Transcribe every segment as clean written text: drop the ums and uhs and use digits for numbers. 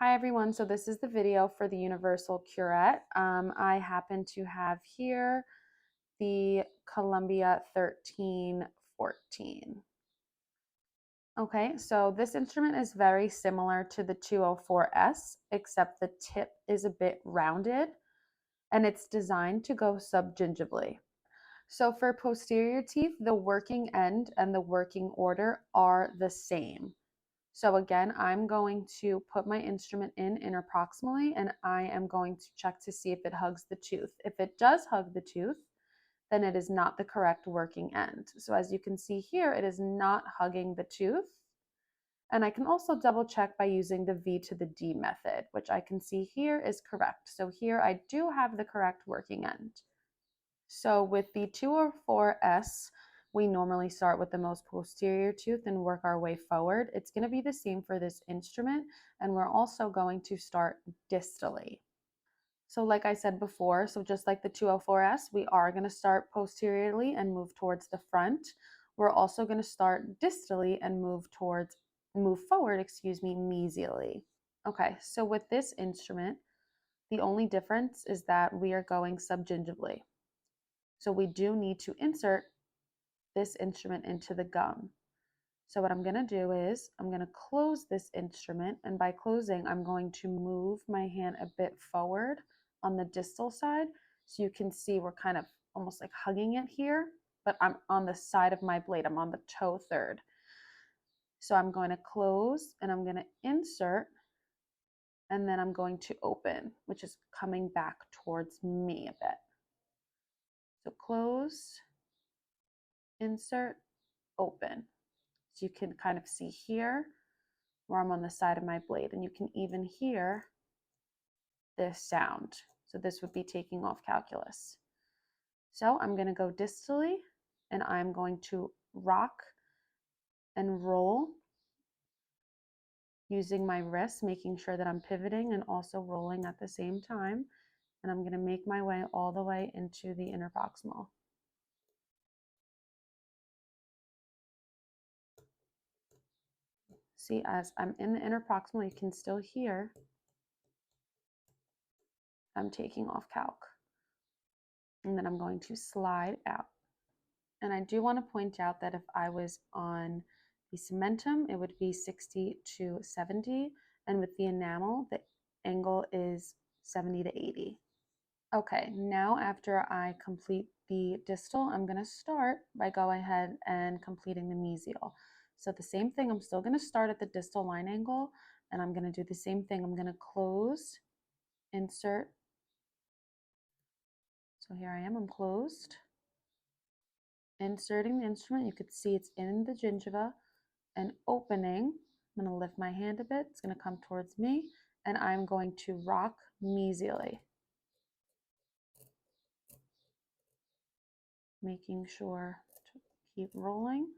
Hi everyone, so this is the video for the universal curette. I happen to have here the Columbia 1314. Okay, so this instrument is very similar to the 204S, except the tip is a bit rounded and it's designed to go subgingivally. So for posterior teeth, the working end and the working order are the same. So again, I'm going to put my instrument in interproximally and I am going to check to see if it hugs the tooth. If it does hug the tooth, then it is not the correct working end. So as you can see here, it is not hugging the tooth. And I can also double check by using the V to the D method, which I can see here is correct. So here I do have the correct working end. So with the 204S, we normally start with the most posterior tooth and work our way forward. It's going to be the same for this instrument, and we're also going to start distally. So like I said before, so just like the 204S, we are going to start posteriorly and move towards the front. We're also going to start distally and move forward, mesially. Okay, so with this instrument, the only difference is that we are going subgingivally. So we do need to insert this instrument into the gum. So what I'm going to do is I'm going to close this instrument, and by closing, I'm going to move my hand a bit forward on the distal side. So you can see we're kind of almost like hugging it here, but I'm on the side of my blade. I'm on the toe third. So I'm going to close and I'm going to insert, and then I'm going to open, which is coming back towards me a bit. So close, insert, open. So you can kind of see here where I'm on the side of my blade, and you can even hear this sound. So this would be taking off calculus. So I'm going to go distally, and I'm going to rock and roll using my wrist, making sure that I'm pivoting and also rolling at the same time. And I'm going to make my way all the way into the interproximal. See, as I'm in the interproximal, you can still hear I'm taking off calc. And then I'm going to slide out. And I do want to point out that if I was on the cementum, it would be 60 to 70. And with the enamel, the angle is 70 to 80. Okay, now after I complete the distal, I'm going to start by going ahead and completing the mesial. So the same thing, I'm still going to start at the distal line angle, and I'm going to do the same thing. I'm going to close, insert. So here I am, I'm closed. Inserting the instrument, you could see it's in the gingiva, and opening. I'm going to lift my hand a bit. It's going to come towards me, and I'm going to rock mesially, making sure to keep rolling.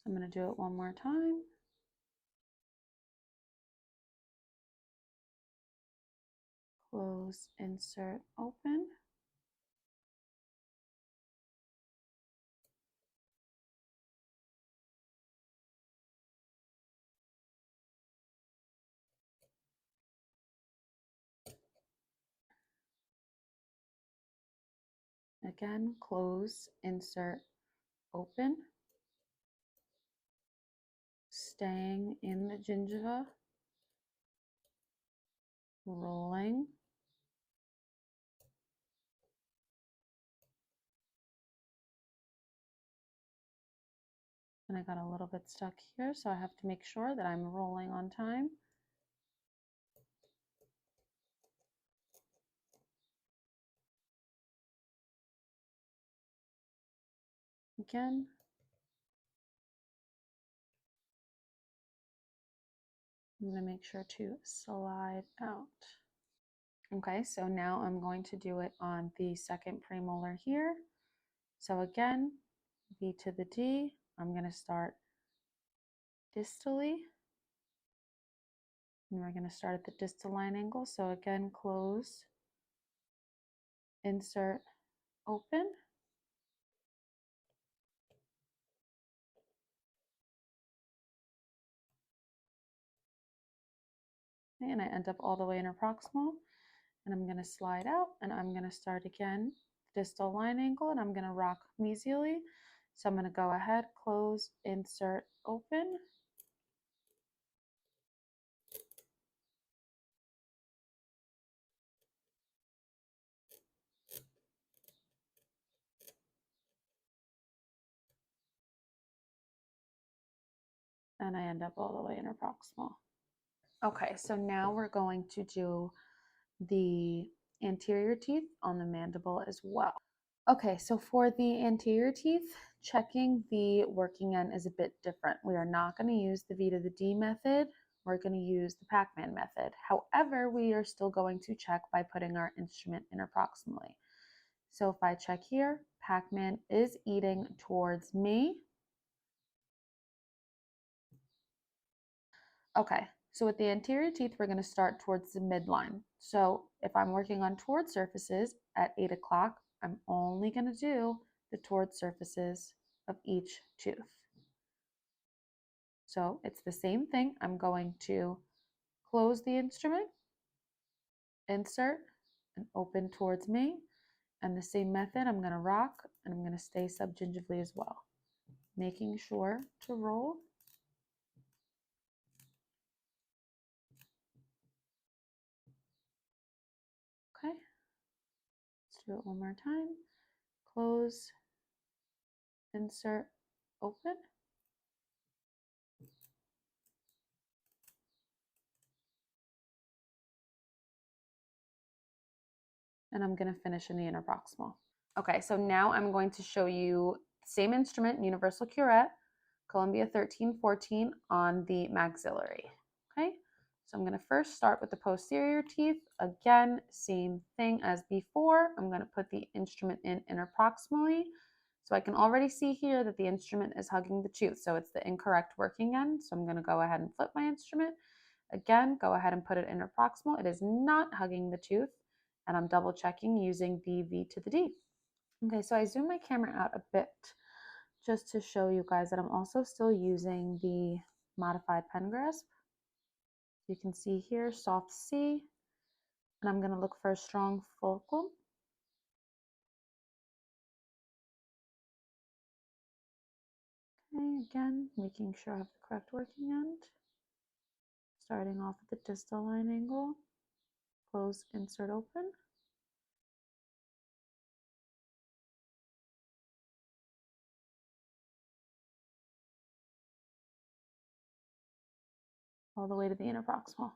I'm going to do it one more time. Close, insert, open. Again, close, insert, open. Staying in the gingiva, rolling. And I got a little bit stuck here, so I have to make sure that I'm rolling on time. Again. I'm going to make sure to slide out. Okay, so now I'm going to do it on the second premolar here. So again, B to the D, I'm going to start distally. And we're going to start at the distal line angle. So again, close, insert, open. Okay, and I end up all the way interproximal, and I'm going to slide out, and I'm going to start again, distal line angle, and I'm going to rock mesially. So I'm going to go ahead, close, insert, open. And I end up all the way interproximal. Okay, so now we're going to do the anterior teeth on the mandible as well. Okay, so for the anterior teeth, checking the working end is a bit different. We are not going to use the V to the D method. We're going to use the Pac-Man method. However, we are still going to check by putting our instrument interproximally. So if I check here, Pac-Man is eating towards me. Okay, so with the anterior teeth, we're going to start towards the midline. So if I'm working on toward surfaces at 8 o'clock, I'm only going to do the toward surfaces of each tooth. So it's the same thing. I'm going to close the instrument, insert, and open towards me. And the same method, I'm going to rock, and I'm going to stay subgingivally as well, making sure to roll. Okay, let's do it one more time. Close, insert, open. And I'm going to finish in the interproximal. Okay, so now I'm going to show you the same instrument, Universal Curette, Columbia 1314 on the maxillary. Okay, so I'm going to first start with the posterior teeth. Again, same thing as before. I'm going to put the instrument in interproximally. So I can already see here that the instrument is hugging the tooth. So it's the incorrect working end. So I'm going to go ahead and flip my instrument. Again, go ahead and put it interproximal. It is not hugging the tooth. And I'm double checking using the V to the D. Okay, so I zoom my camera out a bit just to show you guys that I'm also still using the modified pen grasp. You can see here, soft C, and I'm going to look for a strong fulcrum. Okay, again, making sure I have the correct working end. Starting off at the distal line angle, close, insert, open. All the way to the interproximal.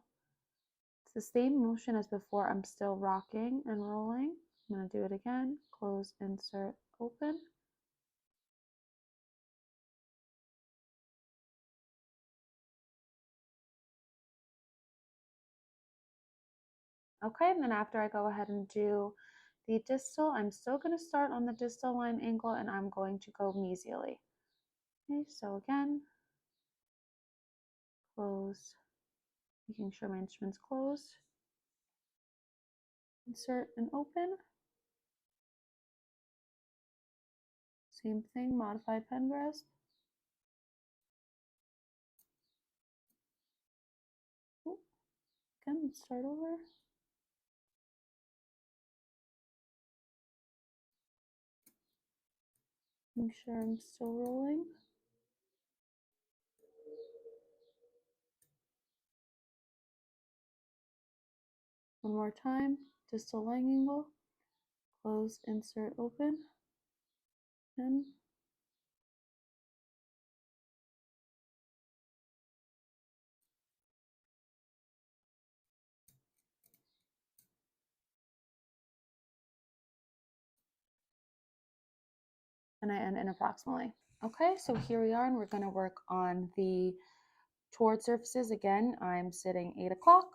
It's the same motion as before. I'm still rocking and rolling. I'm going to do it again. Close, insert, open. Okay, and then after I go ahead and do the distal, I'm still going to start on the distal line angle and I'm going to go mesially. Okay, so again, close, making sure my instrument's closed. Insert and open. Same thing, modified pen grasp. Ooh, again, let's start over. Make sure I'm still rolling. One more time, distal line angle. Close, insert, open. And I end interproximally. Okay, so here we are, and we're going to work on the toward surfaces. Again, I'm sitting 8 o'clock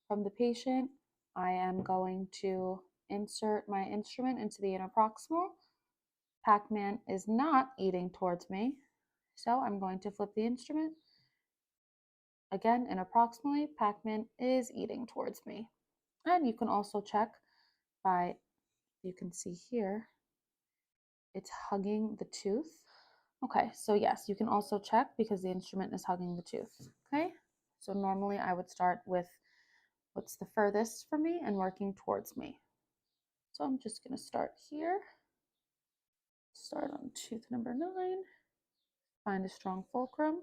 from the patient. I am going to insert my instrument into the interproximal. Pac-Man is not eating towards me, so I'm going to flip the instrument. Again, interproximally, Pac-Man is eating towards me. And you can also check by, you can see here, it's hugging the tooth. Okay, so yes, you can also check because the instrument is hugging the tooth. Okay, so normally I would start with what's the furthest from me and working towards me. So I'm just going to start here. Start on tooth number 9. Find a strong fulcrum.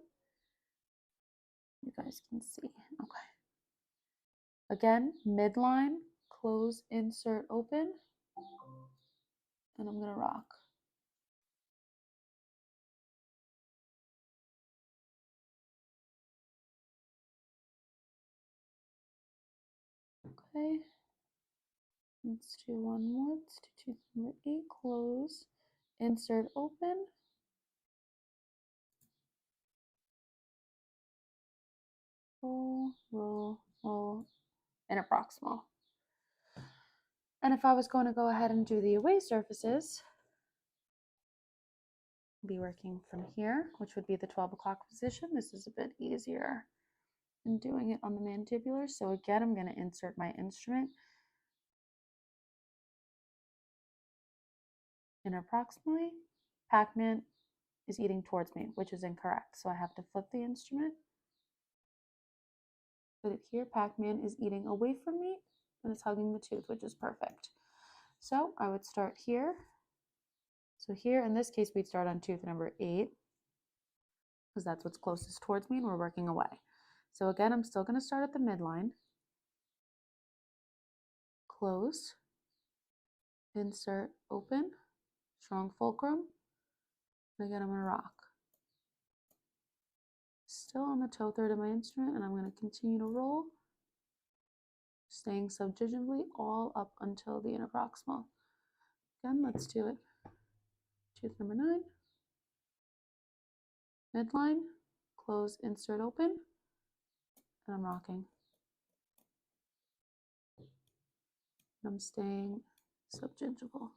You guys can see. Okay. Again, midline, close, insert, open. And I'm going to rock. Okay. Let's do one more. Let's do tooth number 8. Close, insert, open. Roll, roll, roll, and a proximal. And if I was going to go ahead and do the away surfaces, I'll be working from here, which would be the 12 o'clock position. This is a bit easier than doing it on the mandibular. So again, I'm going to insert my instrument interproximally. Pac-Man is eating towards me, which is incorrect. So I have to flip the instrument. Put it here. Pac-Man is eating away from me and it's hugging the tooth, which is perfect. So I would start here. So here, in this case, we'd start on tooth number 8 because that's what's closest towards me and we're working away. So again, I'm still going to start at the midline. Close, insert, open, strong fulcrum. And again, I'm going to rock. Still on the toe third of my instrument, and I'm going to continue to roll, staying subgingivally all up until the interproximal. Again, let's do it. Tooth number 9, midline, close, insert, open, and I'm rocking. And I'm staying subgingival.